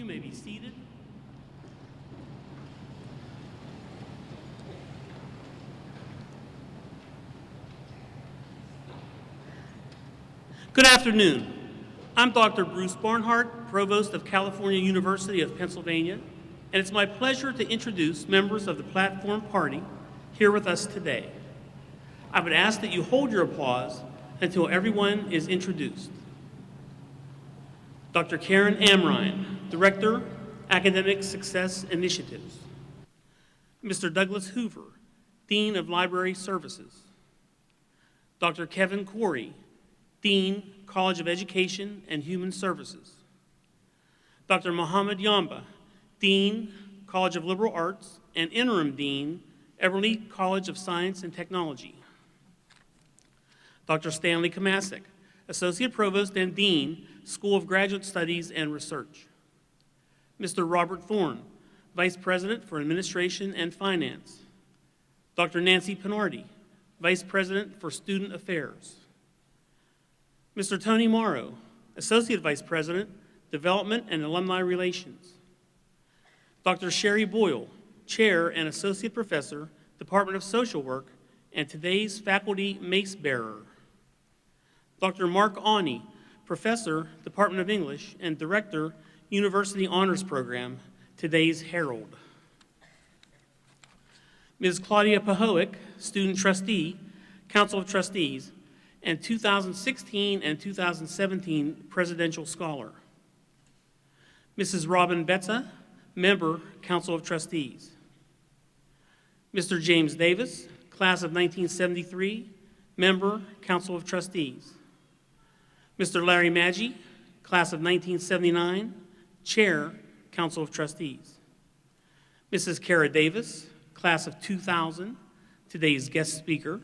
You may be seated. Good afternoon. I'm Dr. Bruce Barnhart, Provost of California University of Pennsylvania, and it's my pleasure to introduce members of the Platform Party here with us today. I would ask that you hold your applause until everyone is introduced. Dr. Karen Amrine, Director, Academic Success Initiatives. Mr. Douglas Hoover, Dean of Library Services. Dr. Kevin Corey, Dean, College of Education and Human Services. Dr. Mohammed Yamba, Dean, College of Liberal Arts and Interim Dean, Everly College of Science and Technology. Dr. Stanley Kamasic, Associate Provost and Dean, School of Graduate Studies and Research. Mr. Robert Thorne, Vice President for Administration and Finance. Dr. Nancy Pinardi, Vice President for Student Affairs. Mr. Tony Morrow, Associate Vice President, Development and Alumni Relations. Dr. Sherry Boyle, Chair and Associate Professor, Department of Social Work, and today's faculty mace bearer. Dr. Mark Awney, Professor, Department of English, and Director, University Honors Program, today's herald. Ms. Claudia Pahoic, Student Trustee, Council of Trustees, and 2016 and 2017 Presidential Scholar. Mrs. Robin Betza, Member, Council of Trustees. Mr. James Davis, Class of 1973, Member, Council of Trustees. Mr. Larry Maggi, Class of 1979, Chair, Council of Trustees. Mrs. Kara Davis, Class of 2000, today's guest speaker.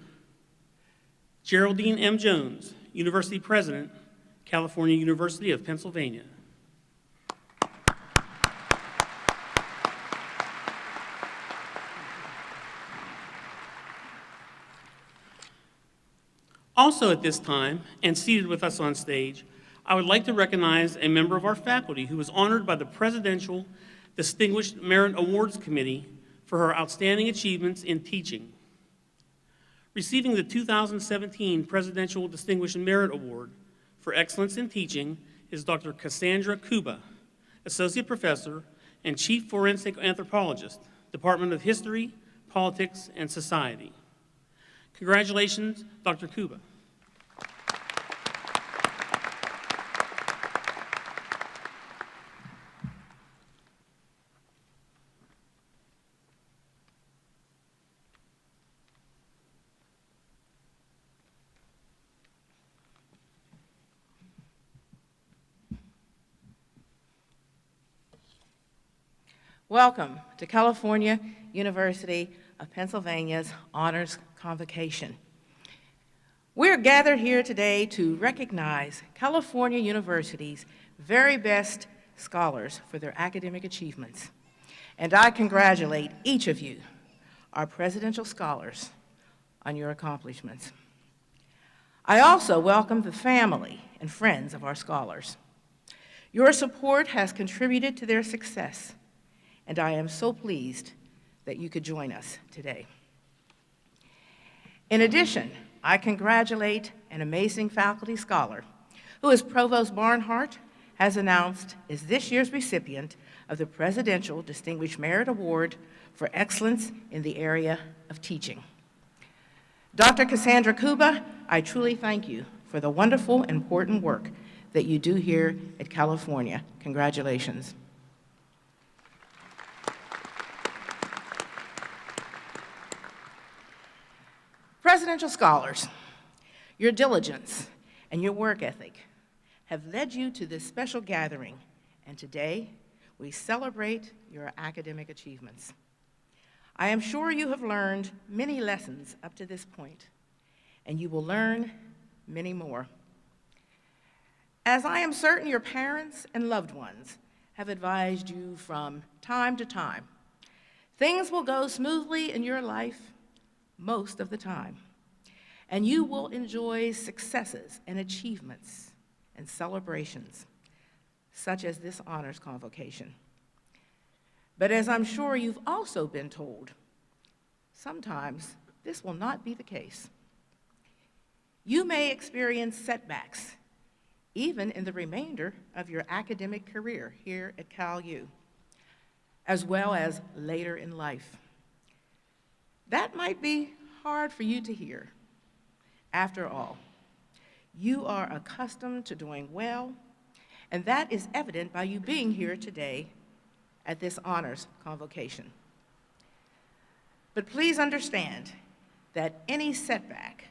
Geraldine M. Jones, University President, California University of Pennsylvania. Also at this time, and seated with us on stage, I would like to recognize a member of our faculty who was honored by the Presidential Distinguished Merit Awards Committee for her outstanding achievements in teaching. Receiving the 2017 Presidential Distinguished Merit Award for Excellence in Teaching is Dr. Cassandra Kuba, Associate Professor and Chief Forensic Anthropologist, Department of History, Politics, and Society. Congratulations, Dr. Kuba. Welcome to California University of Pennsylvania's Honors Convocation. We're gathered here today to recognize California University's very best scholars for their academic achievements. And I congratulate each of you, our presidential scholars, on your accomplishments. I also welcome the family and friends of our scholars. Your support has contributed to their success, and I am so pleased that you could join us today. In addition, I congratulate an amazing faculty scholar who, as Provost Barnhart has announced, is this year's recipient of the Presidential Distinguished Merit Award for Excellence in the area of teaching. Dr. Cassandra Kuba, I truly thank you for the wonderful and important work that you do here at California. Congratulations. Presidential scholars, your diligence and your work ethic have led you to this special gathering, and today we celebrate your academic achievements. I am sure you have learned many lessons up to this point, and you will learn many more. As I am certain your parents and loved ones have advised you from time to time, things will go smoothly in your life most of the time, and you will enjoy successes and achievements and celebrations. such as this honors convocation. But as I'm sure you've also been told, sometimes this will not be the case. You may experience setbacks, even in the remainder of your academic career here at Cal U, as well as later in life. That might be hard for you to hear. After all, you are accustomed to doing well, and that is evident by you being here today at this honors convocation. But please understand that any setback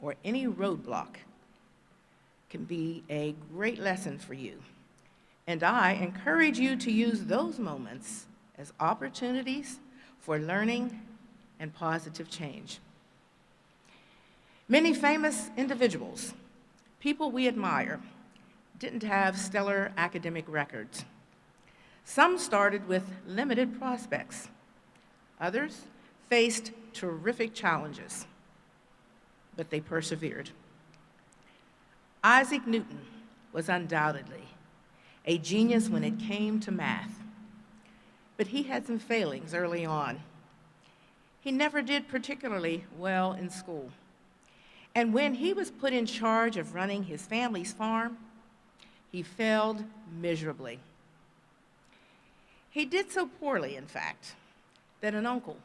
or any roadblock can be a great lesson for you, and I encourage you to use those moments as opportunities for learning and positive change. Many famous individuals, people we admire, didn't have stellar academic records. Some started with limited prospects. Others faced terrific challenges, but they persevered. Isaac Newton was undoubtedly a genius when it came to math, but he had some failings early on. He never did particularly well in school. And when he was put in charge of running his family's farm, he failed miserably. He did so poorly, in fact, that an uncle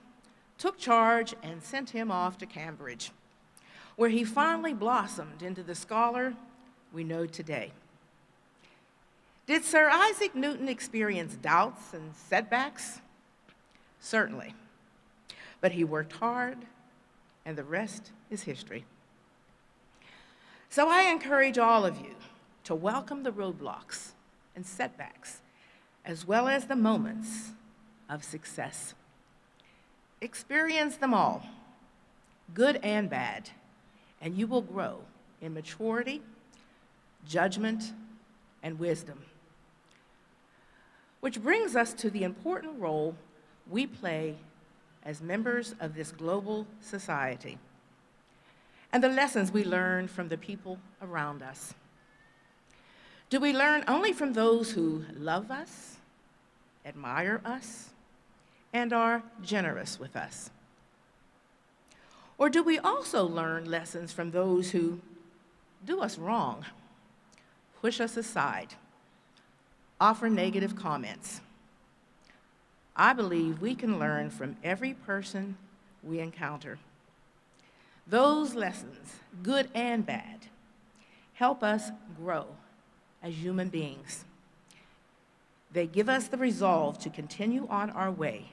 took charge and sent him off to Cambridge, where he finally blossomed into the scholar we know today. Did Sir Isaac Newton experience doubts and setbacks? Certainly. But he worked hard, and the rest is history. So I encourage all of you to welcome the roadblocks and setbacks, as well as the moments of success. Experience them all, good and bad, and you will grow in maturity, judgment, and wisdom. Which brings us to the important role we play as members of this global society, and the lessons we learn from the people around us. Do we learn only from those who love us, admire us, and are generous with us? Or do we also learn lessons from those who do us wrong, push us aside, offer negative comments? I believe we can learn from every person we encounter. Those lessons, good and bad, help us grow as human beings. They give us the resolve to continue on our way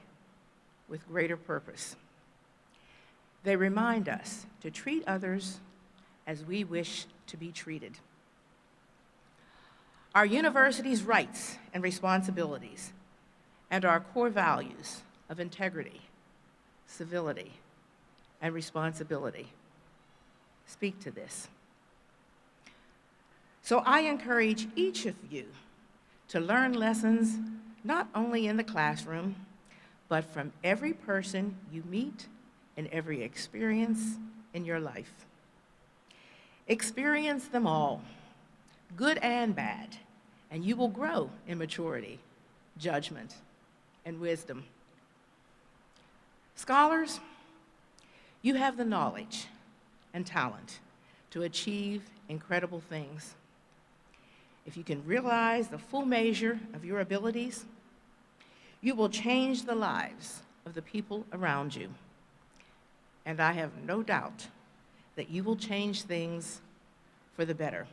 with greater purpose. They remind us to treat others as we wish to be treated. Our university's rights and responsibilities and our core values of integrity, civility, and responsibility speak to this. So I encourage each of you to learn lessons not only in the classroom, but from every person you meet and every experience in your life. Experience them all, good and bad, and you will grow in maturity, judgment, and wisdom. Scholars, you have the knowledge and talent to achieve incredible things. If you can realize the full measure of your abilities, you will change the lives of the people around you. And I have no doubt that you will change things for the better.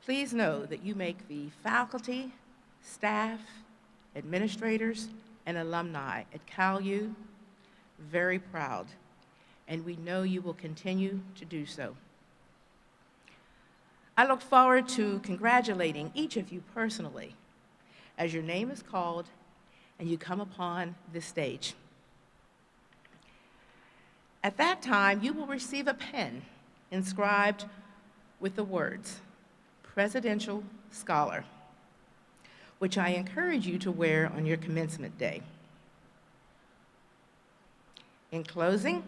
Please know that you make the faculty, staff, administrators, and alumni at Cal U very proud, and we know you will continue to do so. I look forward to congratulating each of you personally as your name is called and you come upon this stage. At that time, you will receive a pen inscribed with the words, Presidential Scholar, which I encourage you to wear on your commencement day. In closing,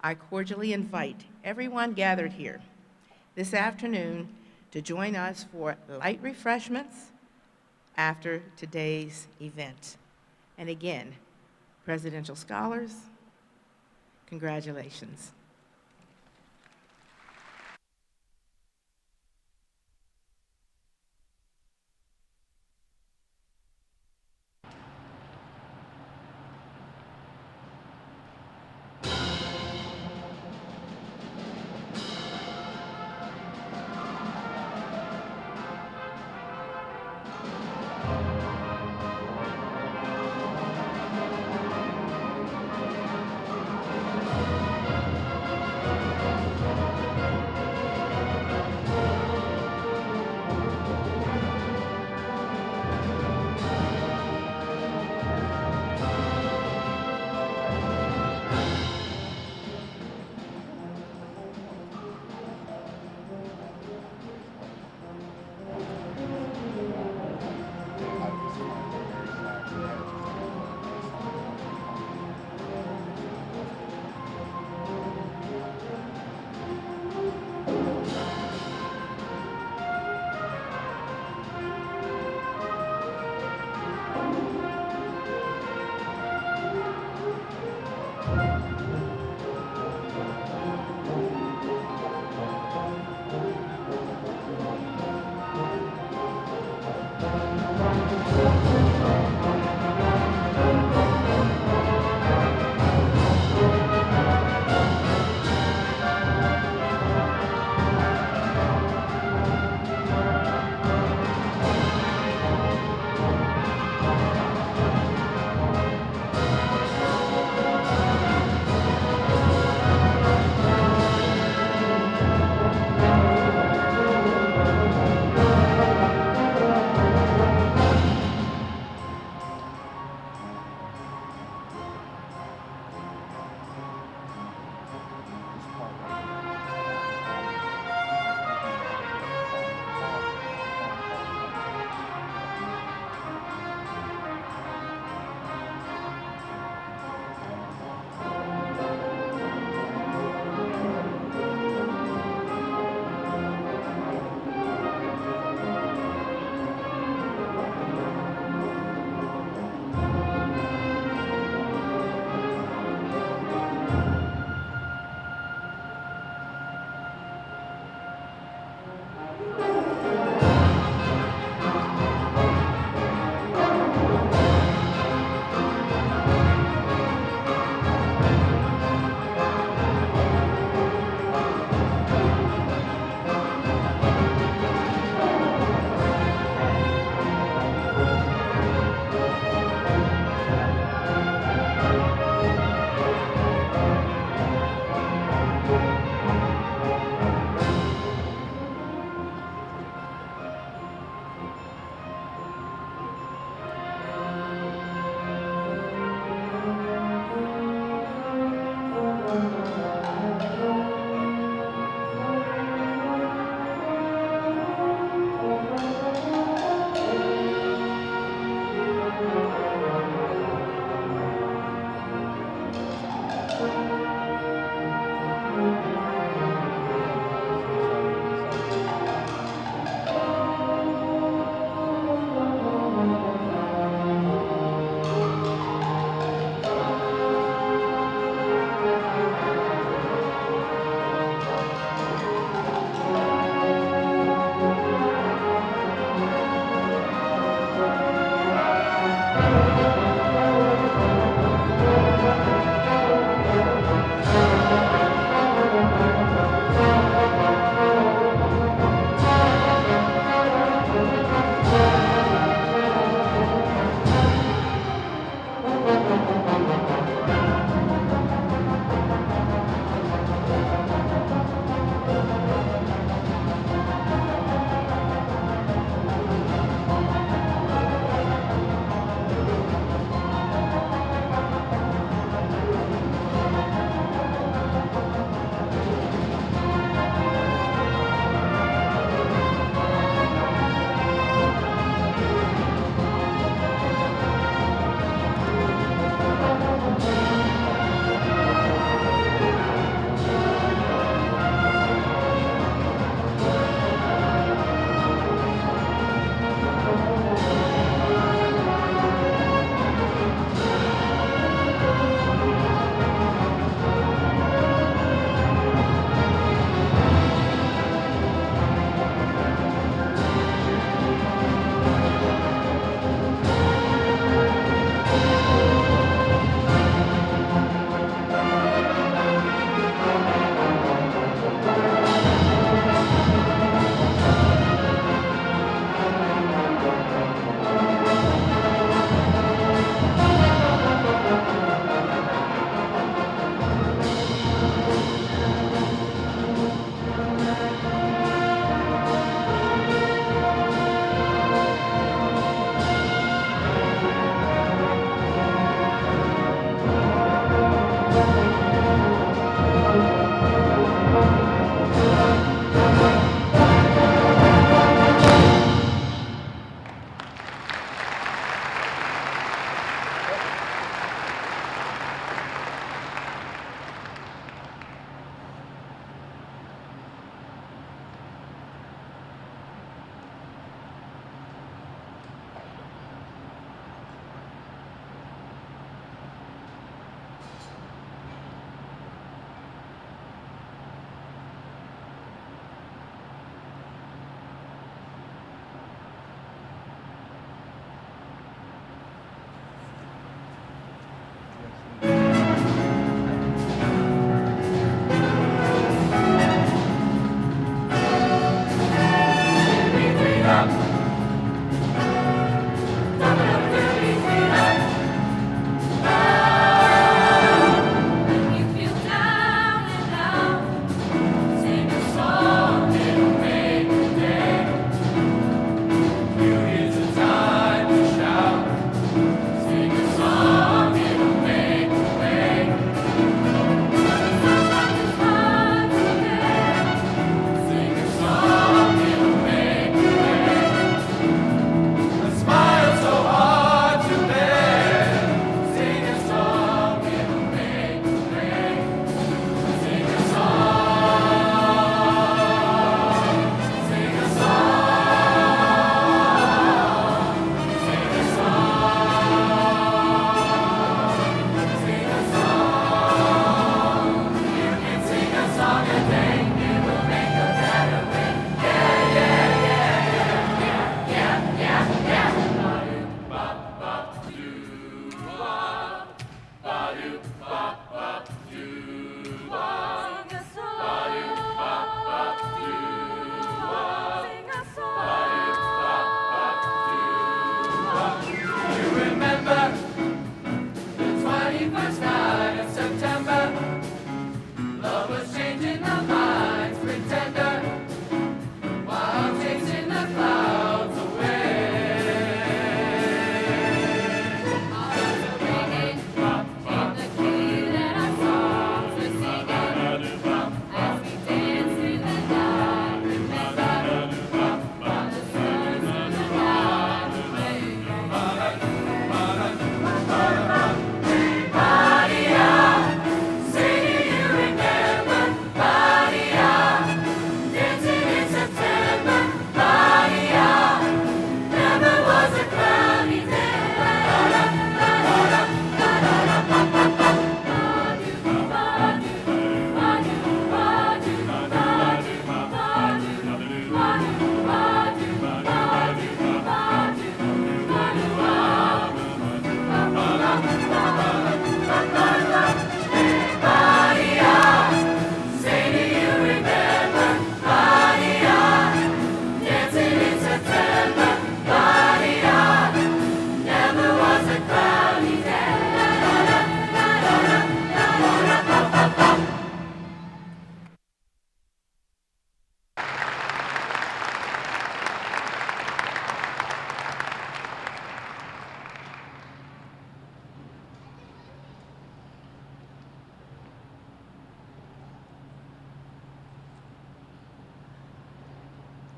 I cordially invite everyone gathered here this afternoon to join us for light refreshments after today's event. And again, presidential scholars, congratulations.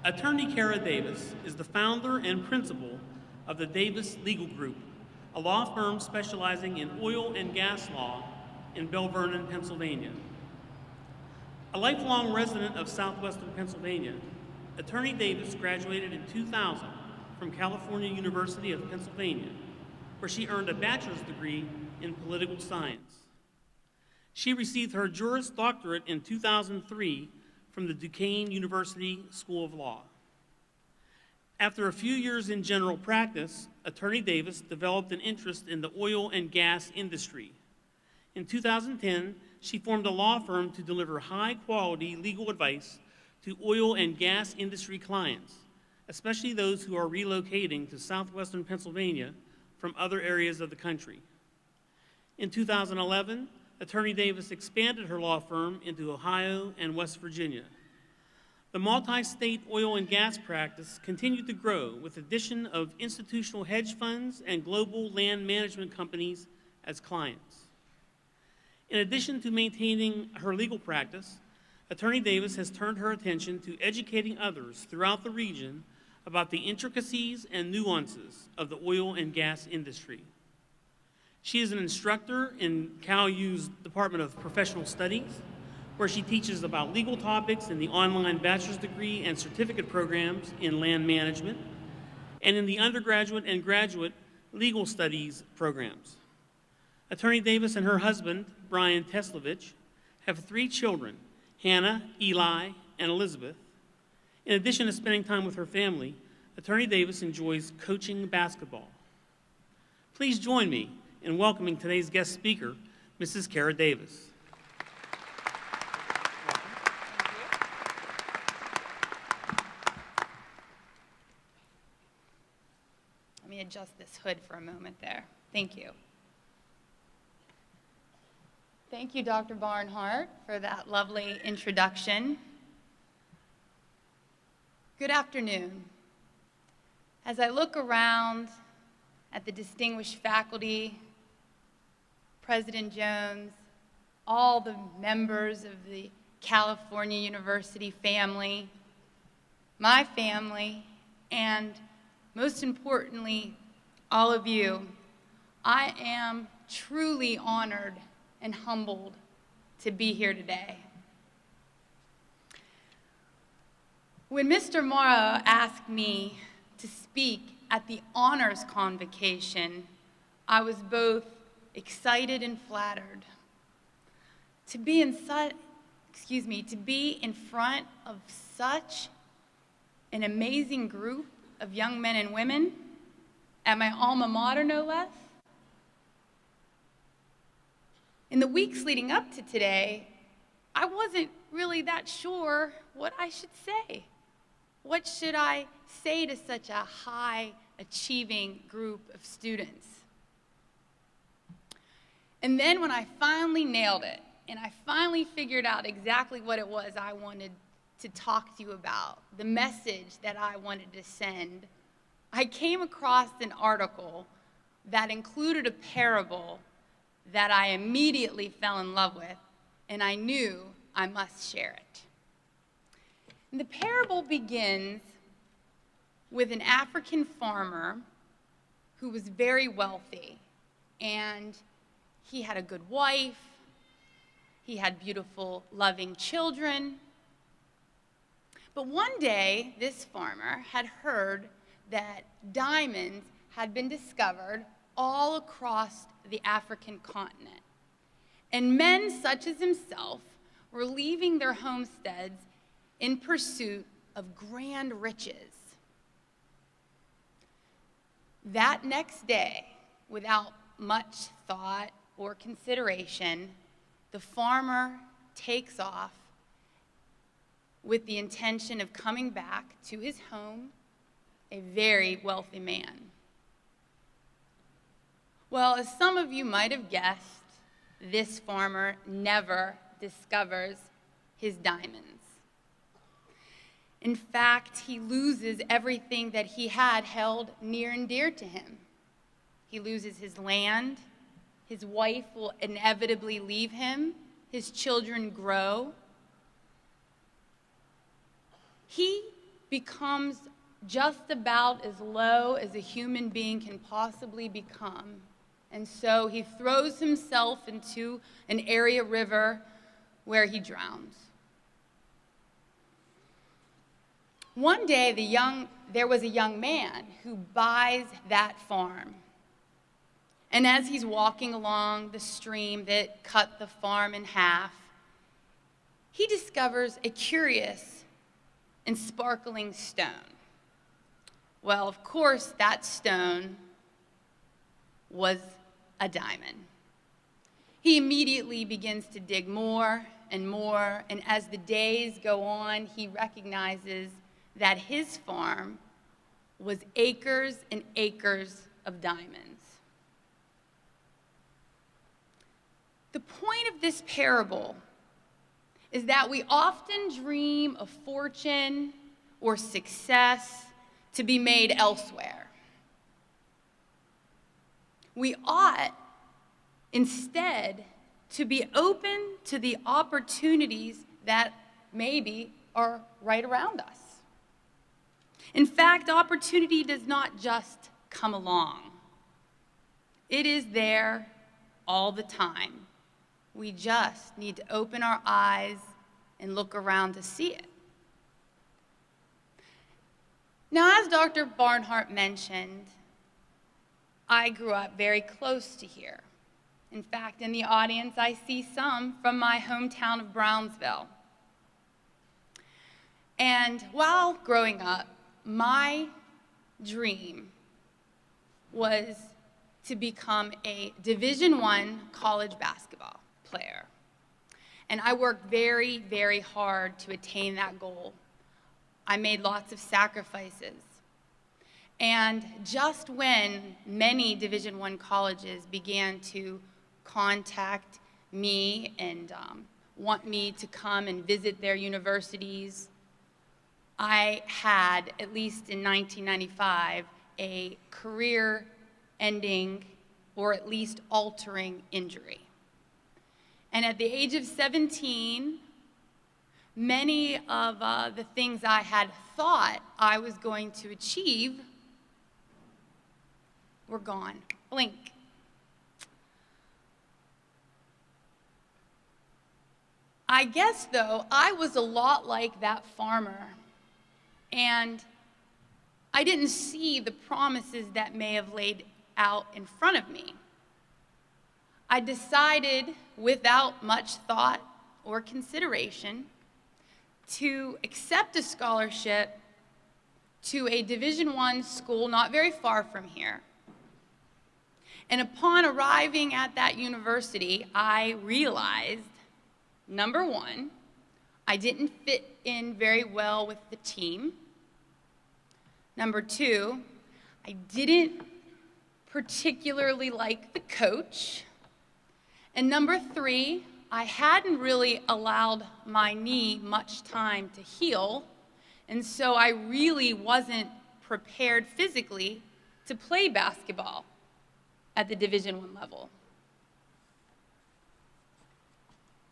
Attorney Kara Davis is the founder and principal of the Davis Legal Group, a law firm specializing in oil and gas law in Belle Vernon, Pennsylvania. A lifelong resident of southwestern Pennsylvania, Attorney Davis graduated in 2000 from California University of Pennsylvania, where she earned a bachelor's degree in political science. She received her Juris Doctorate in 2003 from the Duquesne University School of Law. After a few years in general practice, Attorney Davis developed an interest in the oil and gas industry. In 2010, she formed a law firm to deliver high-quality legal advice to oil and gas industry clients, especially those who are relocating to southwestern Pennsylvania from other areas of the country. In 2011, Attorney Davis expanded her law firm into Ohio and West Virginia. The multi-state oil and gas practice continued to grow with the addition of institutional hedge funds and global land management companies as clients. In addition to maintaining her legal practice, Attorney Davis has turned her attention to educating others throughout the region about the intricacies and nuances of the oil and gas industry. She is an instructor in Cal U's Department of Professional Studies, where she teaches about legal topics in the online bachelor's degree and certificate programs in land management, and in the undergraduate and graduate legal studies programs. Attorney Davis and her husband, Brian Teslovich, have 3 children, Hannah, Eli, and Elizabeth. In addition to spending time with her family, Attorney Davis enjoys coaching basketball. Please join me in welcoming today's guest speaker, Mrs. Kara Davis. Let me adjust this hood for a moment there. Thank you. Thank you, Dr. Barnhart, for that lovely introduction. Good afternoon. As I look around at the distinguished faculty, President Jones, all the members of the California University family, my family, and most importantly, all of you, I am truly honored and humbled to be here today. When Mr. Morrow asked me to speak at the honors convocation, I was both excited and flattered. To be in front of such an amazing group of young men and women at my alma mater, no less. In the weeks leading up to today, I wasn't really that sure what I should say. What should I say to such a high-achieving group of students? And then when I finally nailed it, and I finally figured out exactly what it was I wanted to talk to you about, the message that I wanted to send, I came across an article that included a parable that I immediately fell in love with, and I knew I must share it. And the parable begins with an African farmer who was very wealthy, and he had a good wife, he had beautiful, loving children. But one day, this farmer had heard that diamonds had been discovered all across the African continent. And men such as himself were leaving their homesteads in pursuit of grand riches. That next day, without much thought or consideration, the farmer takes off with the intention of coming back to his home, a very wealthy man. Well, as some of you might have guessed, this farmer never discovers his diamonds. In fact, he loses everything that he had held near and dear to him. He loses his land, his wife will inevitably leave him, his children grow. He becomes just about as low as a human being can possibly become. And so he throws himself into an area river where he drowns. One day, there was a young man who buys that farm. And as he's walking along the stream that cut the farm in half, he discovers a curious and sparkling stone. Well, of course, that stone was a diamond. He immediately begins to dig more and more, and as the days go on, he recognizes that his farm was acres and acres of diamonds. The point of this parable is that we often dream of fortune or success to be made elsewhere. We ought instead to be open to the opportunities that maybe are right around us. In fact, opportunity does not just come along. It is there all the time. We just need to open our eyes and look around to see it. Now, as Dr. Barnhart mentioned, I grew up very close to here. In fact, in the audience, I see some from my hometown of Brownsville. And while growing up, my dream was to become a Division I college basketball player. And I worked very, very hard to attain that goal. I made lots of sacrifices. And just when many Division I colleges began to contact me and want me to come and visit their universities, I had, at least in 1995, a career-ending or at least altering injury. And at the age of 17, many of the things I had thought I was going to achieve were gone. Blink. I guess, though, I was a lot like that farmer, and I didn't see the promises that may have laid out in front of me. I decided, without much thought or consideration, to accept a scholarship to a Division I school not very far from here. And upon arriving at that university, I realized, number one, I didn't fit in very well with the team. Number two, I didn't particularly like the coach. And number three, I hadn't really allowed my knee much time to heal, and so I really wasn't prepared physically to play basketball at the Division I level.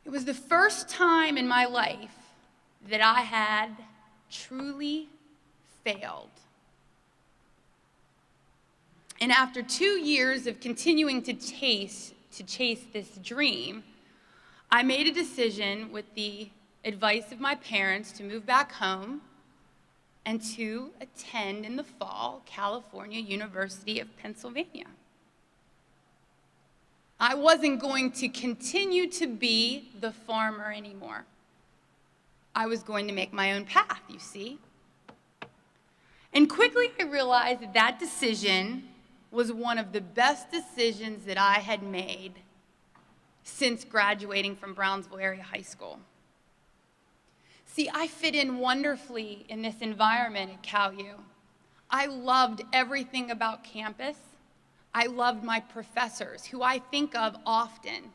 It was the first time in my life that I had truly failed. And after 2 years of continuing to chase this dream, I made a decision with the advice of my parents to move back home and to attend in the fall California University of Pennsylvania. I wasn't going to continue to be the farmer anymore. I was going to make my own path, you see. And quickly I realized that that decision was one of the best decisions that I had made since graduating from Brownsville Area High School. See, I fit in wonderfully in this environment at CalU. I loved everything about campus. I loved my professors, who I think of often.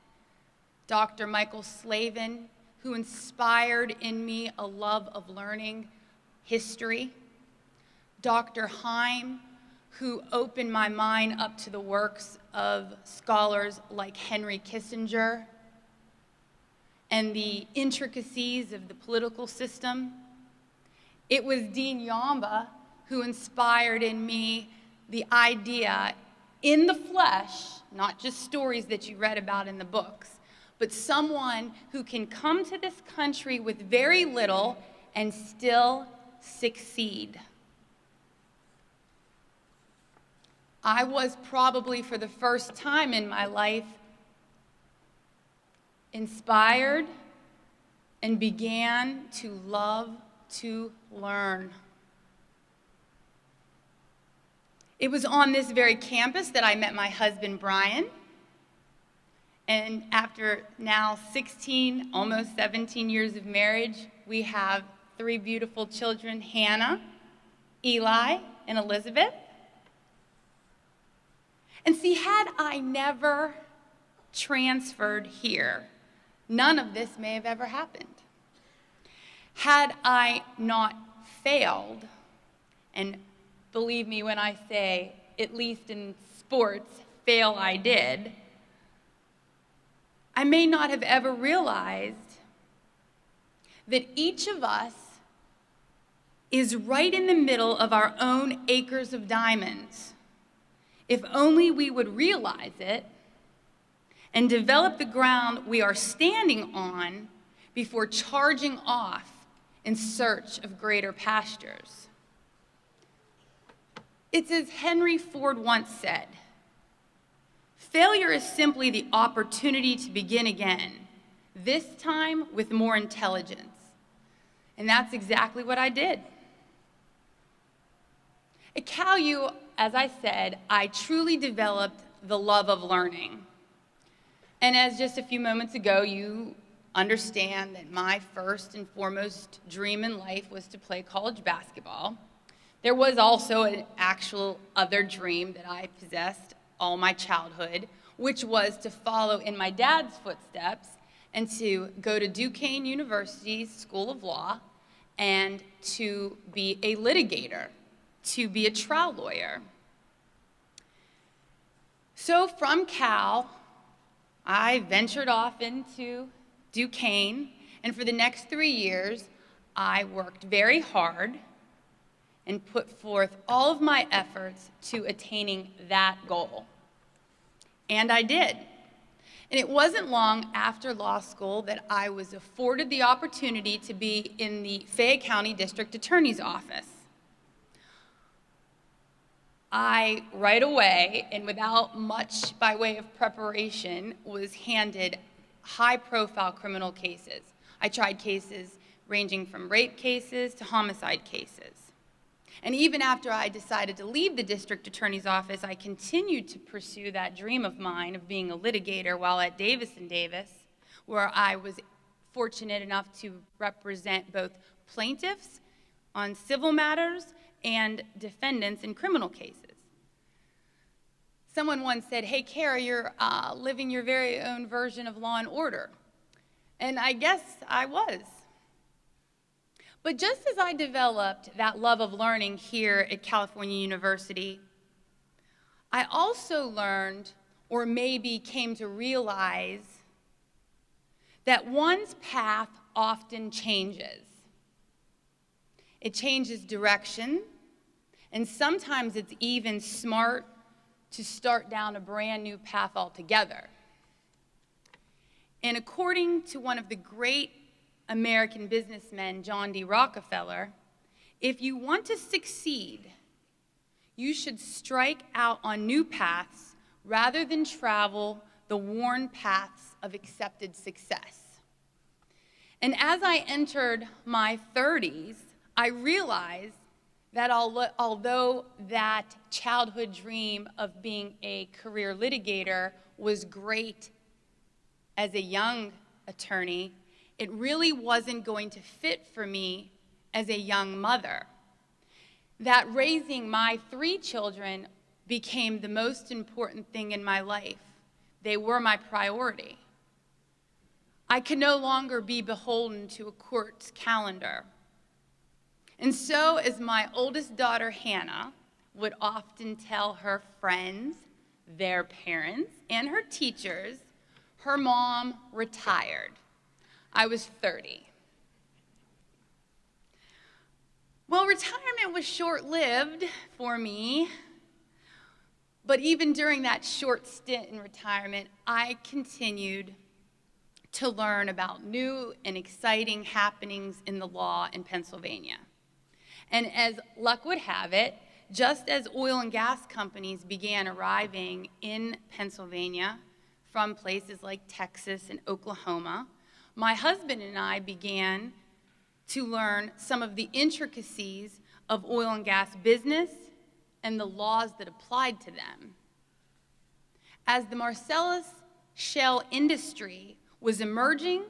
Dr. Michael Slavin, who inspired in me a love of learning history. Dr. Heim, who opened my mind up to the works of scholars like Henry Kissinger and the intricacies of the political system. It was Dean Yamba who inspired in me the idea in the flesh, not just stories that you read about in the books, but someone who can come to this country with very little and still succeed. I was probably for the first time in my life inspired and began to love to learn. It was on this very campus that I met my husband, Brian. And after now 16, almost 17 years of marriage, we have 3 beautiful children, Hannah, Eli, and Elizabeth. And see, had I never transferred here, none of this may have ever happened. Had I not failed, and believe me when I say, at least in sports, fail I did, I may not have ever realized that each of us is right in the middle of our own acres of diamonds. If only we would realize it and develop the ground we are standing on before charging off in search of greater pastures. It's as Henry Ford once said, failure is simply the opportunity to begin again, this time with more intelligence. And that's exactly what I did. At Cal U, as I said, I truly developed the love of learning. And as just a few moments ago, you understand that my first and foremost dream in life was to play college basketball. There was also an actual other dream that I possessed all my childhood, which was to follow in my dad's footsteps and to go to Duquesne University's School of Law and to be a litigator, to be a trial lawyer. So from Cal, I ventured off into Duquesne, and for the next 3 years, I worked very hard and put forth all of my efforts to attaining that goal. And I did. And it wasn't long after law school that I was afforded the opportunity to be in the Fayette County District Attorney's Office. I, right away, and without much by way of preparation, was handed high-profile criminal cases. I tried cases ranging from rape cases to homicide cases. And even after I decided to leave the district attorney's office, I continued to pursue that dream of mine of being a litigator while at Davis & Davis, where I was fortunate enough to represent both plaintiffs on civil matters and defendants in criminal cases. Someone once said, "Hey, Kara, you're living your very own version of Law and Order." And I guess I was. But just as I developed that love of learning here at California University, I also learned, or maybe came to realize, that one's path often changes. It changes direction, and sometimes it's even smart to start down a brand new path altogether. And according to one of the great American businessmen, John D. Rockefeller, if you want to succeed, you should strike out on new paths rather than travel the worn paths of accepted success. And as I entered my 30s, I realized that although that childhood dream of being a career litigator was great as a young attorney, it really wasn't going to fit for me as a young mother. That raising my 3 children became the most important thing in my life. They were my priority. I could no longer be beholden to a court's calendar. And so, as my oldest daughter, Hannah, would often tell her friends, their parents, and her teachers, her mom retired. I was 30. Well, retirement was short-lived for me, but even during that short stint in retirement, I continued to learn about new and exciting happenings in the law in Pennsylvania. And as luck would have it, just as oil and gas companies began arriving in Pennsylvania from places like Texas and Oklahoma, my husband and I began to learn some of the intricacies of oil and gas business and the laws that applied to them. As the Marcellus shale industry was emerging,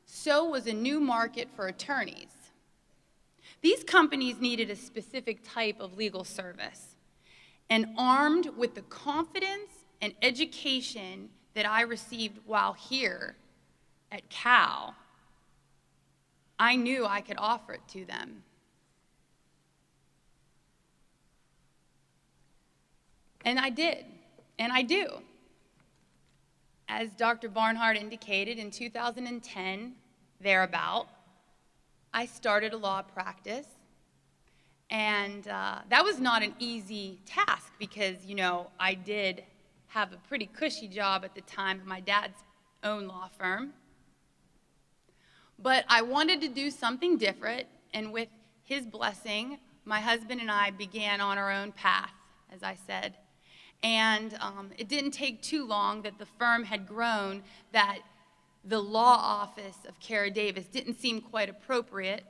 so was a new market for attorneys. These companies needed a specific type of legal service, and armed with the confidence and education that I received while here at Cal, I knew I could offer it to them. And I did, and I do. As Dr. Barnhart indicated, in 2010, thereabout, I started a law practice, and that was not an easy task because, I did have a pretty cushy job at the time at my dad's own law firm. But I wanted to do something different, and with his blessing, my husband and I began on our own path, as I said. And it didn't take too long that the firm had grown that the law office of Kara Davis didn't seem quite appropriate.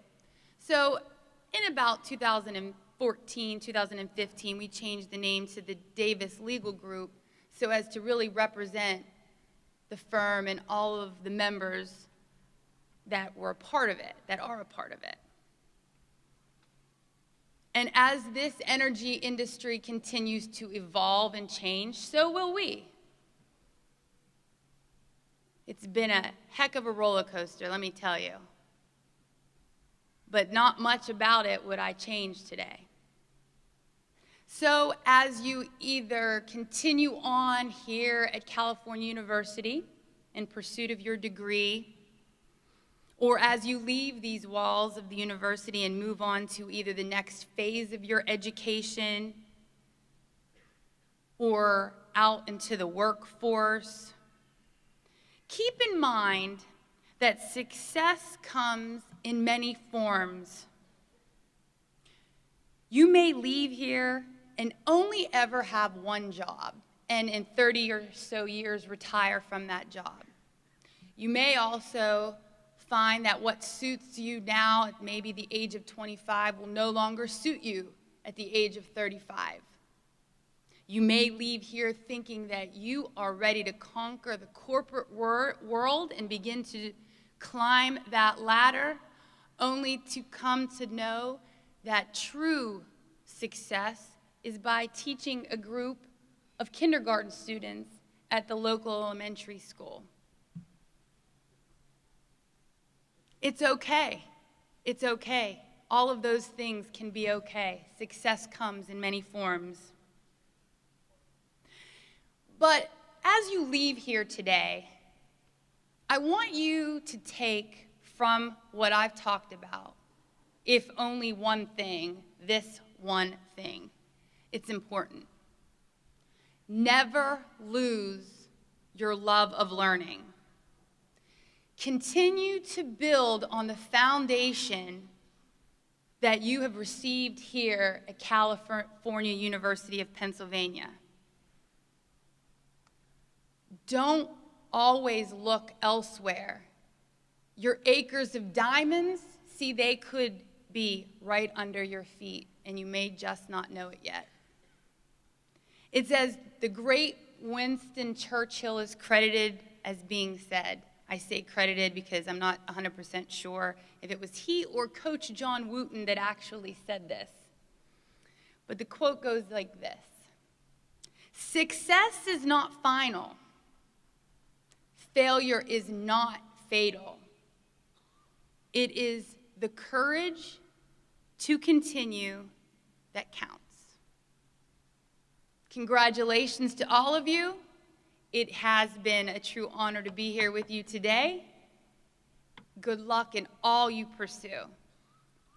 So in about 2014, 2015, we changed the name to the Davis Legal Group so as to really represent the firm and all of the members that were a part of it, that are a part of it. And as this energy industry continues to evolve and change, so will we. It's been a heck of a roller coaster, let me tell you. But not much about it would I change today. So as you either continue on here at California University in pursuit of your degree, or as you leave these walls of the university and move on to either the next phase of your education or out into the workforce, keep in mind that success comes in many forms. You may leave here and only ever have one job, and in 30 or so years retire from that job. You may also find that what suits you now at maybe the age of 25 will no longer suit you at the age of 35. You may leave here thinking that you are ready to conquer the corporate world and begin to climb that ladder, only to come to know that true success is by teaching a group of kindergarten students at the local elementary school. It's okay. It's okay. All of those things can be okay. Success comes in many forms. But as you leave here today, I want you to take from what I've talked about, if only one thing, this one thing. It's important. Never lose your love of learning. Continue to build on the foundation that you have received here at California University of Pennsylvania. Don't always look elsewhere. Your acres of diamonds, see, they could be right under your feet, and you may just not know it yet. It's as the great Winston Churchill is credited as being said. I say credited because I'm not 100% sure if it was he or Coach John Wooten that actually said this. But the quote goes like this: "Success is not final. Failure is not fatal. It is the courage to continue that counts." Congratulations to all of you. It has been a true honor to be here with you today. Good luck in all you pursue.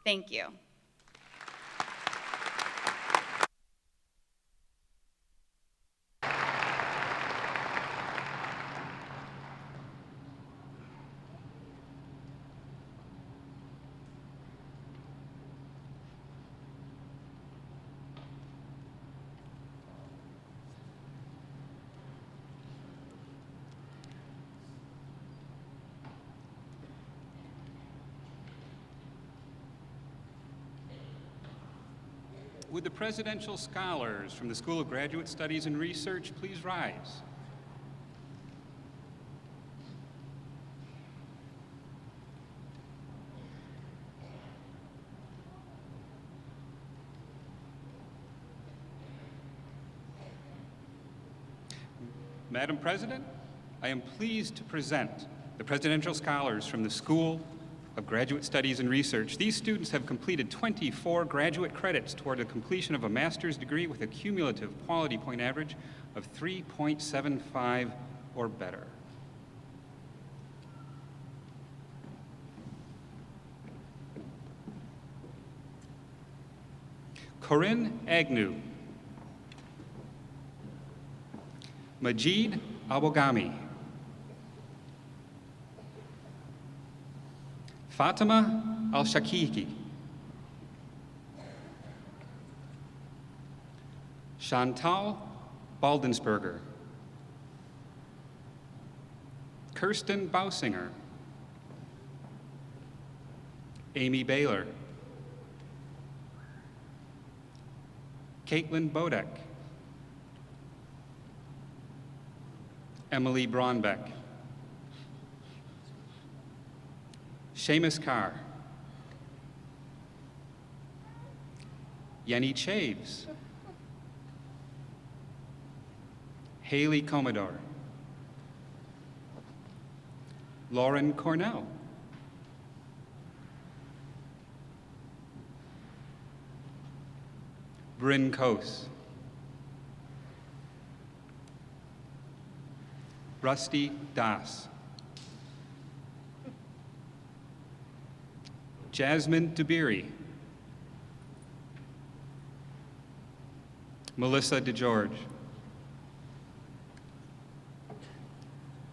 Thank you. Would the presidential scholars from the School of Graduate Studies and Research please rise? Madam President, I am pleased to present the presidential scholars from the School of Graduate Studies and Research. These students have completed 24 graduate credits toward the completion of a master's degree with a cumulative quality point average of 3.75 or better. Corinne Agnew, Majid Abogami, Fatima Al-Shakiki, Chantal Baldensberger, Kirsten Bausinger, Amy Baylor, Caitlin Bodek, Emily Braunbeck, Seamus Carr, Yenny Chaves, Haley Commodore, Lauren Cornell, Bryn Coase, Rusty Das, Jasmine DeBeery, Melissa DeGeorge,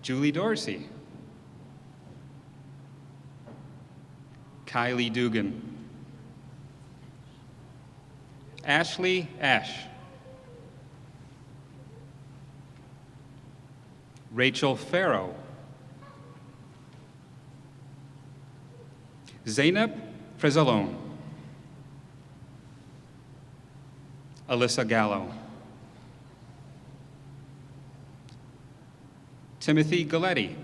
Julie Dorsey, Kylie Dugan, Ashley Ash, Rachel Farrow, Zainab Frezalone, Alyssa Gallo, Timothy Galletti,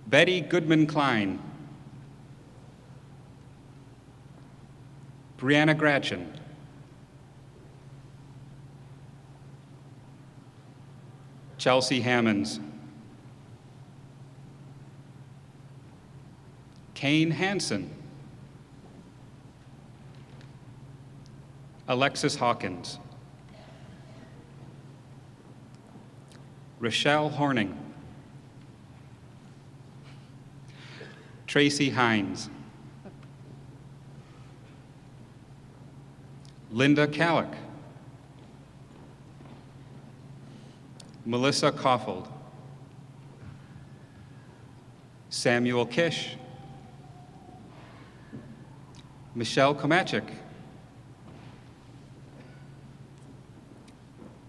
Betty Goodman-Klein, Brianna Gratchen, Chelsea Hammonds, Kane Hansen, Alexis Hawkins, Rochelle Horning, Tracy Hines, Linda Kallick, Melissa Koffold, Samuel Kish, Michelle Komachik,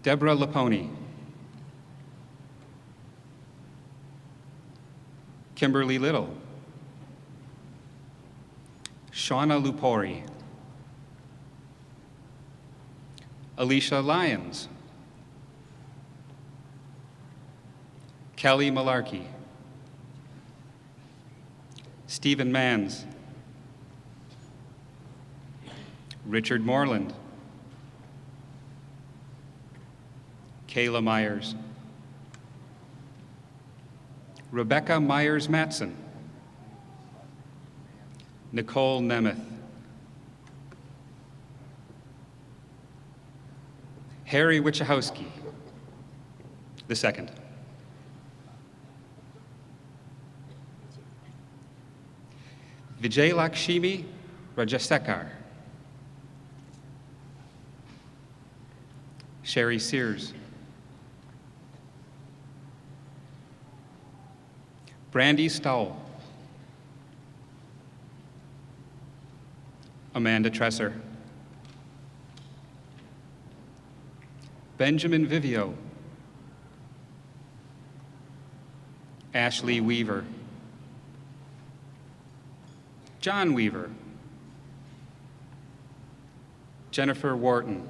Deborah Laponi, Kimberly Little, Shauna Lupori, Alicia Lyons, Kelly Malarkey, Stephen Manns, Richard Moreland, Kayla Myers, Rebecca Myers-Matson, Nicole Nemeth, Harry Wichahowski, the second. Vijay Lakshmi Rajasekar, Sherry Sears, Brandy Stowell, Amanda Tresser, Benjamin Vivio, Ashley Weaver, John Weaver, Jennifer Wharton.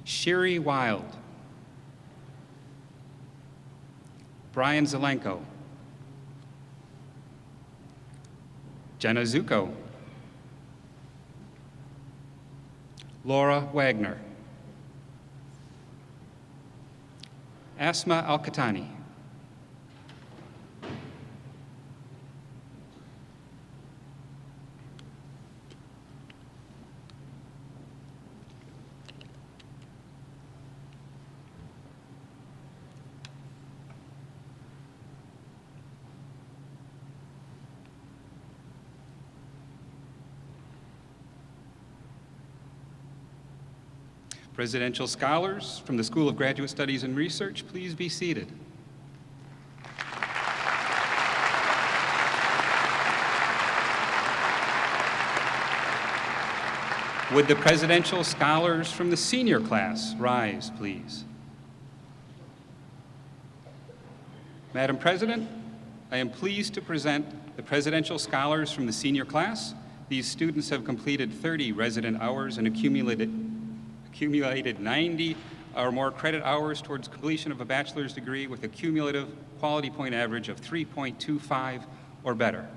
Sherry Wild. Brian Zelenko. Jenna Zuko. Laura Wagner. Asma Al-Khatani. Presidential scholars from the School of Graduate Studies and Research, please be seated. Would the presidential scholars from the senior class rise, please? Madam President, I am pleased to present the presidential scholars from the senior class. These students have completed 30 resident hours and accumulated 90 or more credit hours towards completion of a bachelor's degree with a cumulative quality point average of 3.25 or better.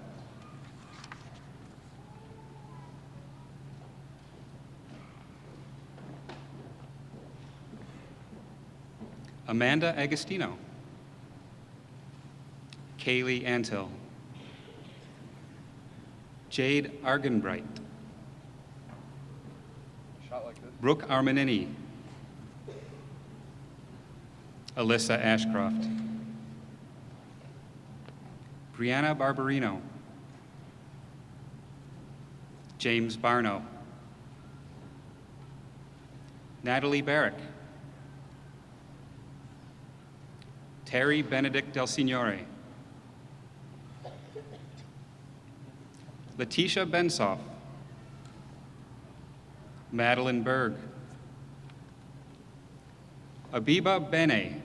Amanda Agostino. Kaylee Antill. Jade Argenbright. Brooke Armanini. Alyssa Ashcroft. Brianna Barbarino. James Barno. Natalie Barrick. Terry Benedict Del Signore. Letitia Bensoff. Madeline Berg. Abiba Bene.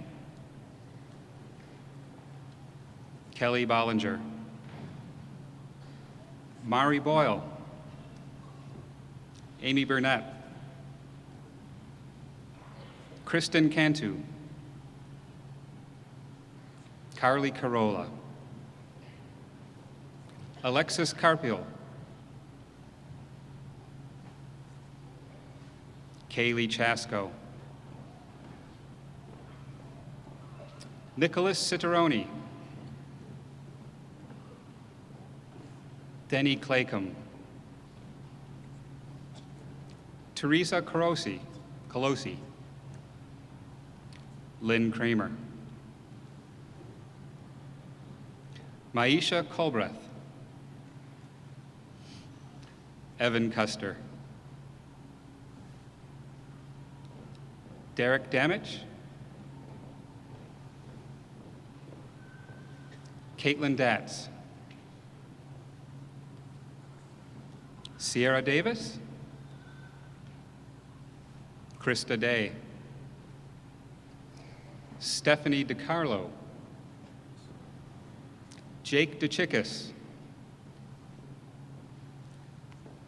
Kelly Bollinger. Mari Boyle. Amy Burnett. Kristen Cantu. Carly Carolla. Alexis Carpio. Kaylee Chasko. Nicholas Citaroni. Denny Claycomb. Teresa Colosi. Lynn Kramer. Maisha Colbreth. Evan Custer. Derek Damage. Caitlin Datz. Sierra Davis. Krista Day. Stephanie DiCarlo. Jake DeChickus.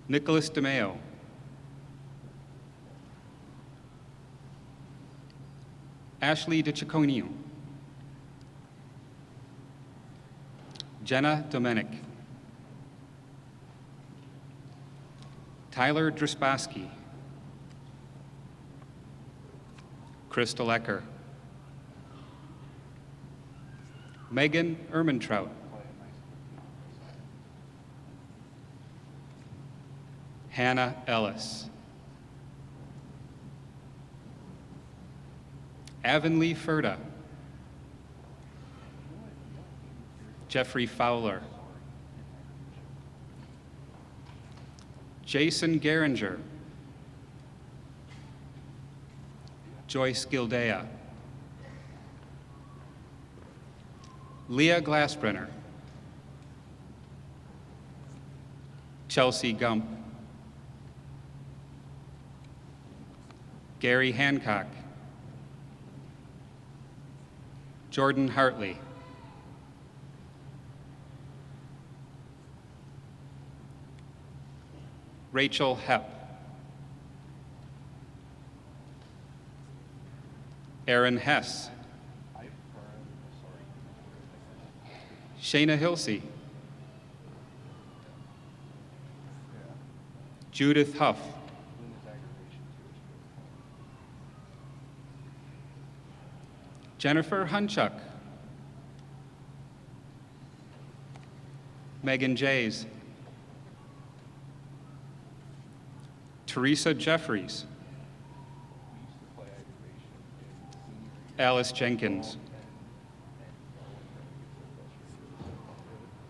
Nicholas DeMeo. Ashley DeCicconio. Jenna Domenic. Tyler Drisbaski. Crystal Ecker. Megan Ermentrout. Hannah Ellis. Avonlea Furta. Jeffrey Fowler. Jason Geringer. Joyce Gildea. Leah Glassbrenner. Chelsea Gump. Gary Hancock. Jordan Hartley. Rachel Hepp. Aaron Hess. Shayna Hilsey. Judith Huff. Jennifer Hunchuk. Megan Jays. Teresa Jeffries. Alice Jenkins.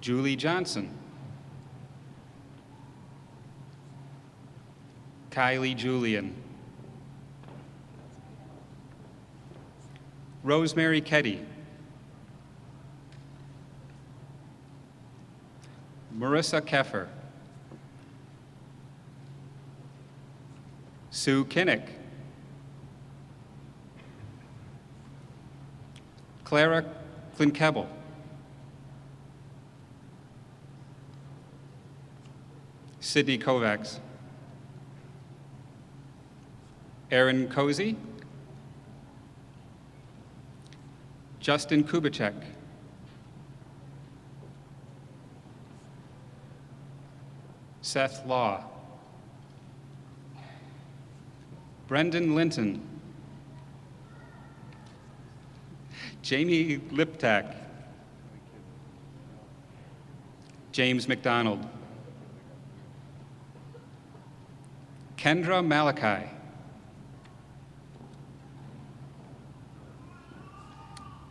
Julie Johnson. Kylie Julian. Rosemary Keddy. Marissa Keffer. Sue Kinnick. Clara Klinkebel. Sydney Kovacs. Aaron Cozy. Justin Kubicek. Seth Law. Brendan Linton. Jamie Liptak. James McDonald. Kendra Malachi.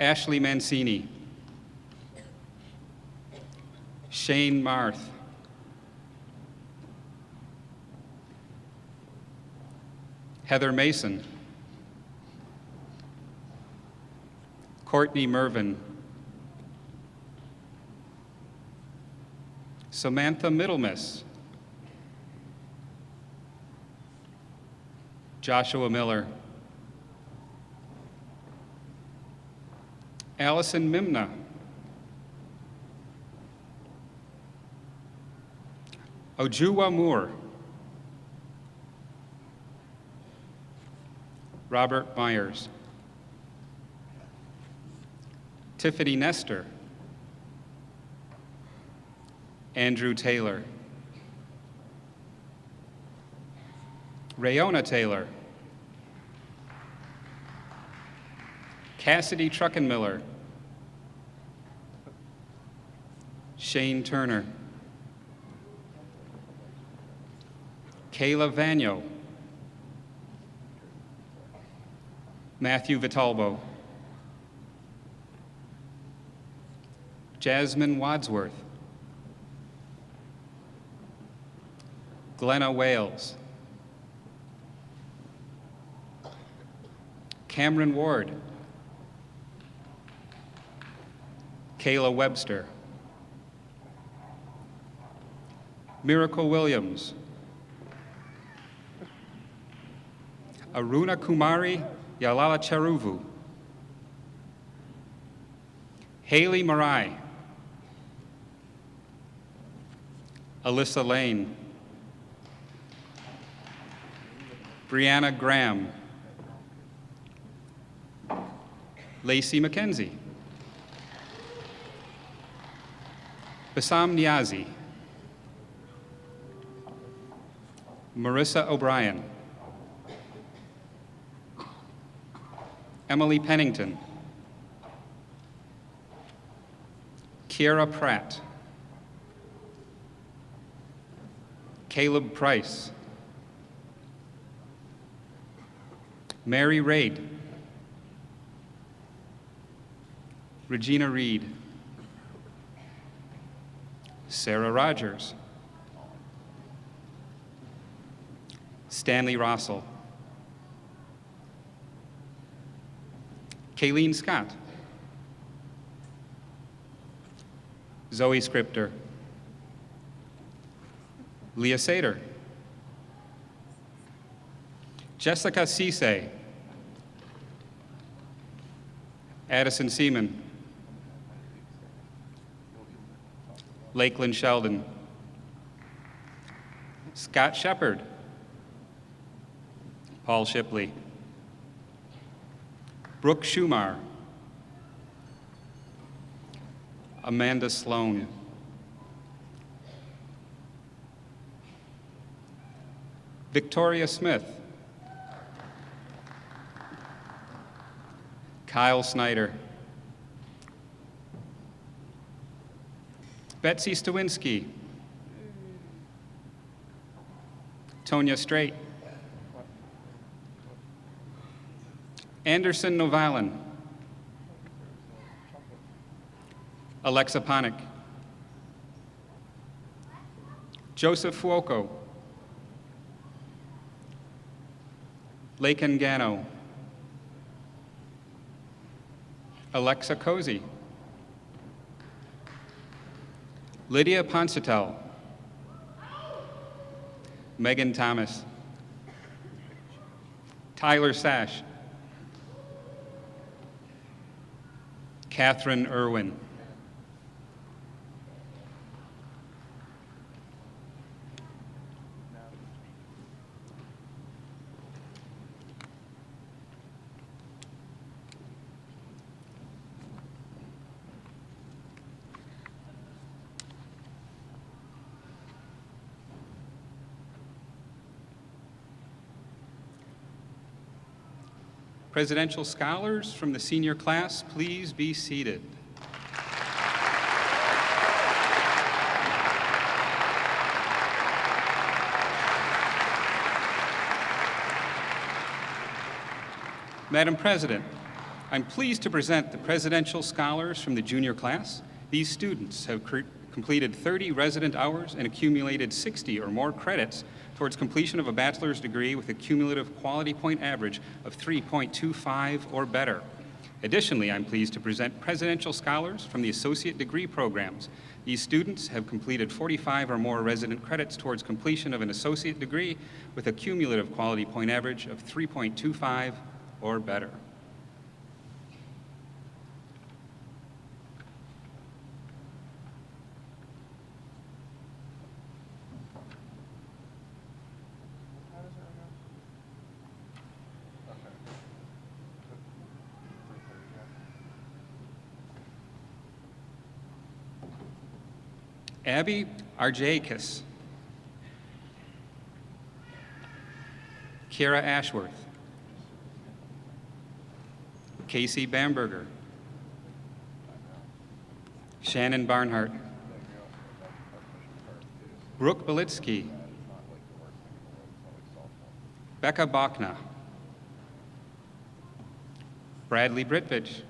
Ashley Mancini. Shane Marth. Heather Mason. Courtney Mervin. Samantha Middlemiss. Joshua Miller. Allison Mimna. Ojuwa Moore. Robert Myers. Tiffany Nestor. Andrew Taylor. Rayona Taylor. Cassidy Truckenmiller. Shane Turner. Kayla Vanyo. Matthew Vitalbo. Jasmine Wadsworth. Glenna Wales. Cameron Ward. Kayla Webster. Miracle Williams. Aruna Kumari Yalala Cheruvu. Haley Marai. Alyssa Lane. Brianna Graham. Lacey McKenzie. Bassam Niazi. Marissa O'Brien. Emily Pennington. Kiera Pratt. Caleb Price. Mary Raid. Regina Reed. Sarah Rogers. Stanley Rossell. Kayleen Scott. Zoe Scripter. Leah Sater. Jessica Cisse. Addison Seaman. Lakeland Sheldon. Scott Shepard. Paul Shipley. Brooke Schumar. Amanda Sloan. Victoria Smith. Kyle Snyder. Betsy Stawinski. Tonya Straight. Anderson Novalan. Alexa Ponick. Joseph Fuoco. Laken Gano. Alexa Cozy. Lydia Poncetel. Megan Thomas. Tyler Sash. Catherine Irwin. Presidential scholars from the senior class, please be seated. Madam President, I'm pleased to present the presidential scholars from the junior class. These students have completed 30 resident hours and accumulated 60 or more credits towards completion of a bachelor's degree with a cumulative quality point average of 3.25 or better. Additionally, I'm pleased to present presidential scholars from the associate degree programs. These students have completed 45 or more resident credits towards completion of an associate degree with a cumulative quality point average of 3.25 or better. Abby Arjakis. Kira Ashworth. Casey Bamberger. Shannon Barnhart. Brooke Belitsky. Becca Bachna. Bradley Britvich.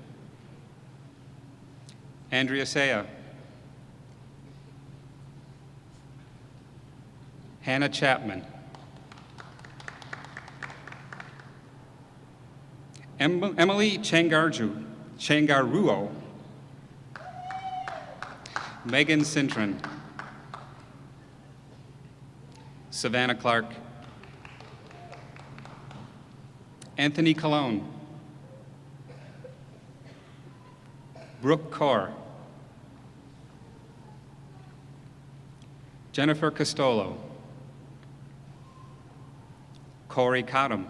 Andrea Saya. Hannah Chapman. Emily Changaruo. Megan Cintron. Savannah Clark. Anthony Colon. Brooke Kaur. Jennifer Costolo. Corey Cottom.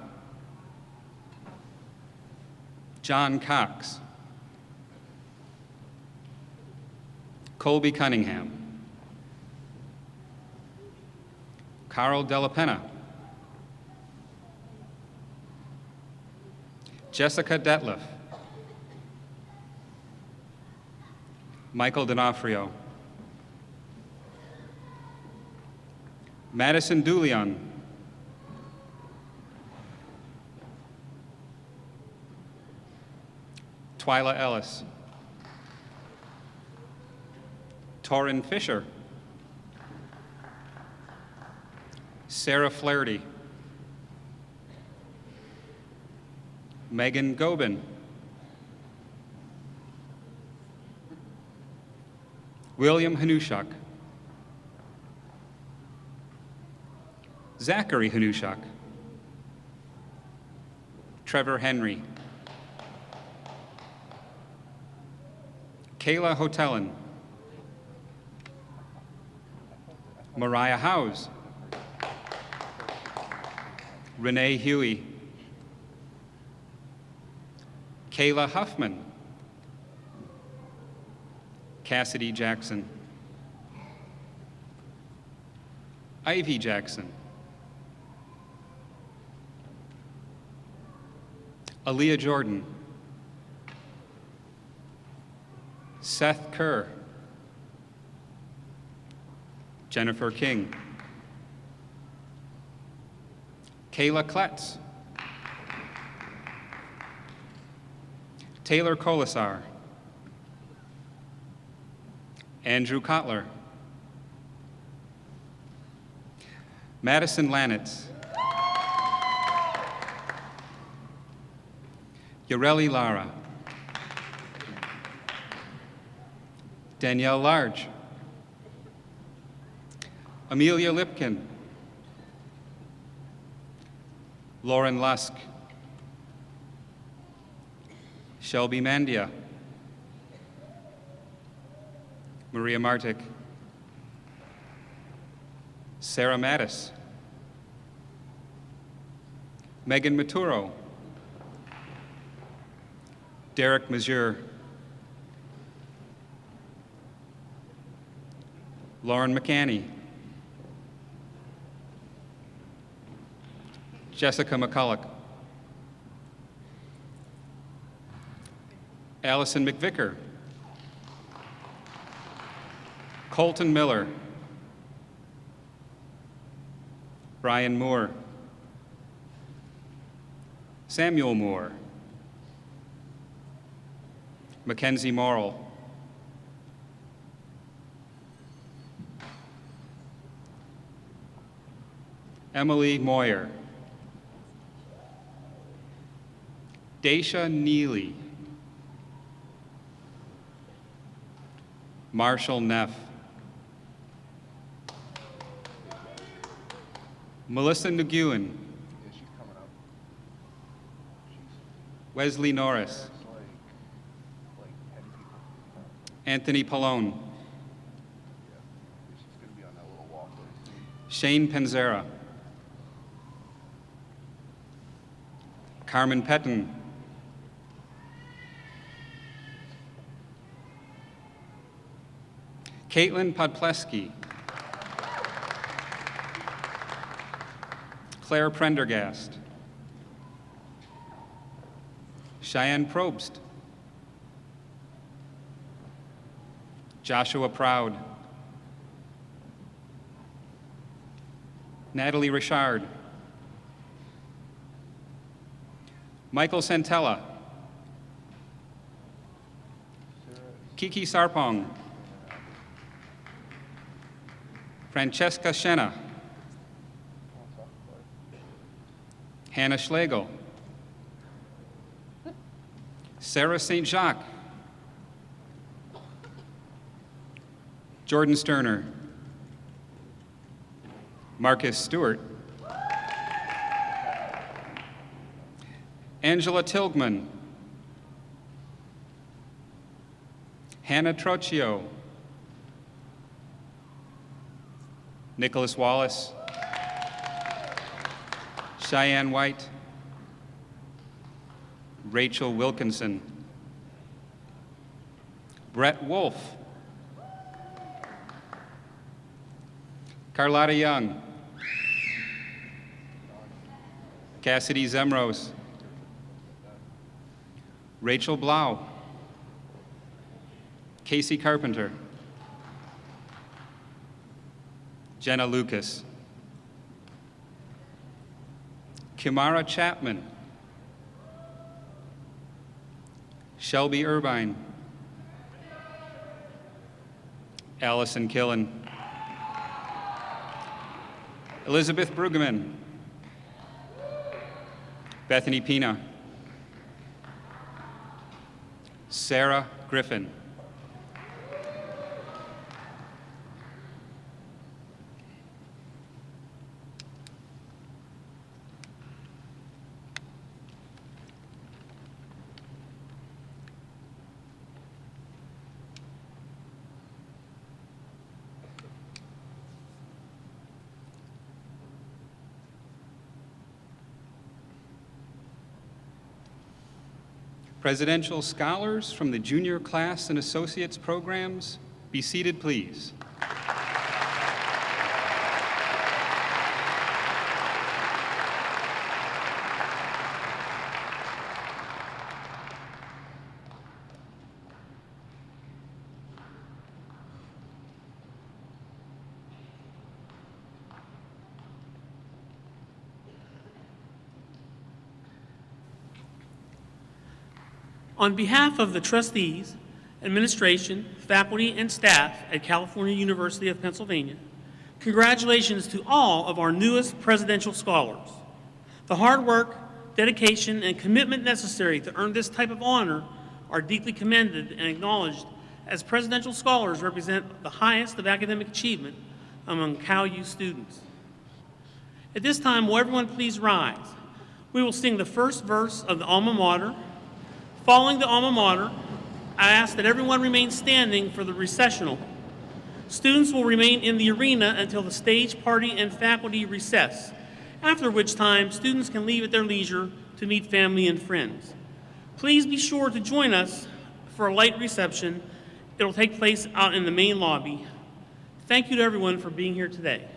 John Cox. Colby Cunningham. Carl Della Penna. Jessica Detliff. Michael D'Onofrio. Madison Dulion. Twyla Ellis. Torrin Fisher. Sarah Flaherty. Megan Gobin. William Hanushak. Zachary Hanushak. Trevor Henry. Kayla Hotellen. Mariah Howes. Renee Huey, Kayla Huffman, Cassidy Jackson, Ivy Jackson, Aaliyah Jordan, Seth Kerr, Jennifer King, Kayla Kletz, Taylor Kolasar, Andrew Kotler, Madison Lanitz, Yareli Lara, Danielle Large, Amelia Lipkin, Lauren Lusk, Shelby Mandia, Maria Martik, Sarah Mattis, Megan Maturo, Derek Mazur, Lauren McCanney, Jessica McCulloch, Allison McVicker, Colton Miller, Brian Moore, Samuel Moore, Mackenzie Morrill, Emily Moyer, Daisha Neely, Marshall Neff, Melissa Nguyen, Wesley Norris, Anthony Pallone, Shane Penzera, Carmen Pettin, Caitlin Podpleski, Claire Prendergast, Cheyenne Probst, Joshua Proud, Natalie Richard, Michael Santella, Kiki Sarpong, Francesca Schenna, Hannah Schlegel, Sarah St. Jacques, Jordan Sterner, Marcus Stewart, Angela Tilgman, Hannah Trocchio, Nicholas Wallace, Cheyenne White, Rachel Wilkinson, Brett Wolf, Carlotta Young, Cassidy Zemrose, Rachel Blau, Casey Carpenter, Jenna Lucas, Kimara Chapman, Shelby Irvine, Allison Killen, Elizabeth Brueggemann, Bethany Pina, Sarah Griffin, Presidential scholars from the junior class and associates programs, be seated, please. On behalf of the trustees, administration, faculty, and staff at California University of Pennsylvania, congratulations to all of our newest presidential scholars. The hard work, dedication, and commitment necessary to earn this type of honor are deeply commended and acknowledged, as presidential scholars represent the highest of academic achievement among Cal U students. At this time, will everyone please rise? We will sing the first verse of the Alma Mater. Following the Alma Mater, I ask that everyone remain standing for the recessional. Students will remain in the arena until the stage party and faculty recess, after which time students can leave at their leisure to meet family and friends. Please be sure to join us for a light reception. It will take place out in the main lobby. Thank you to everyone for being here today.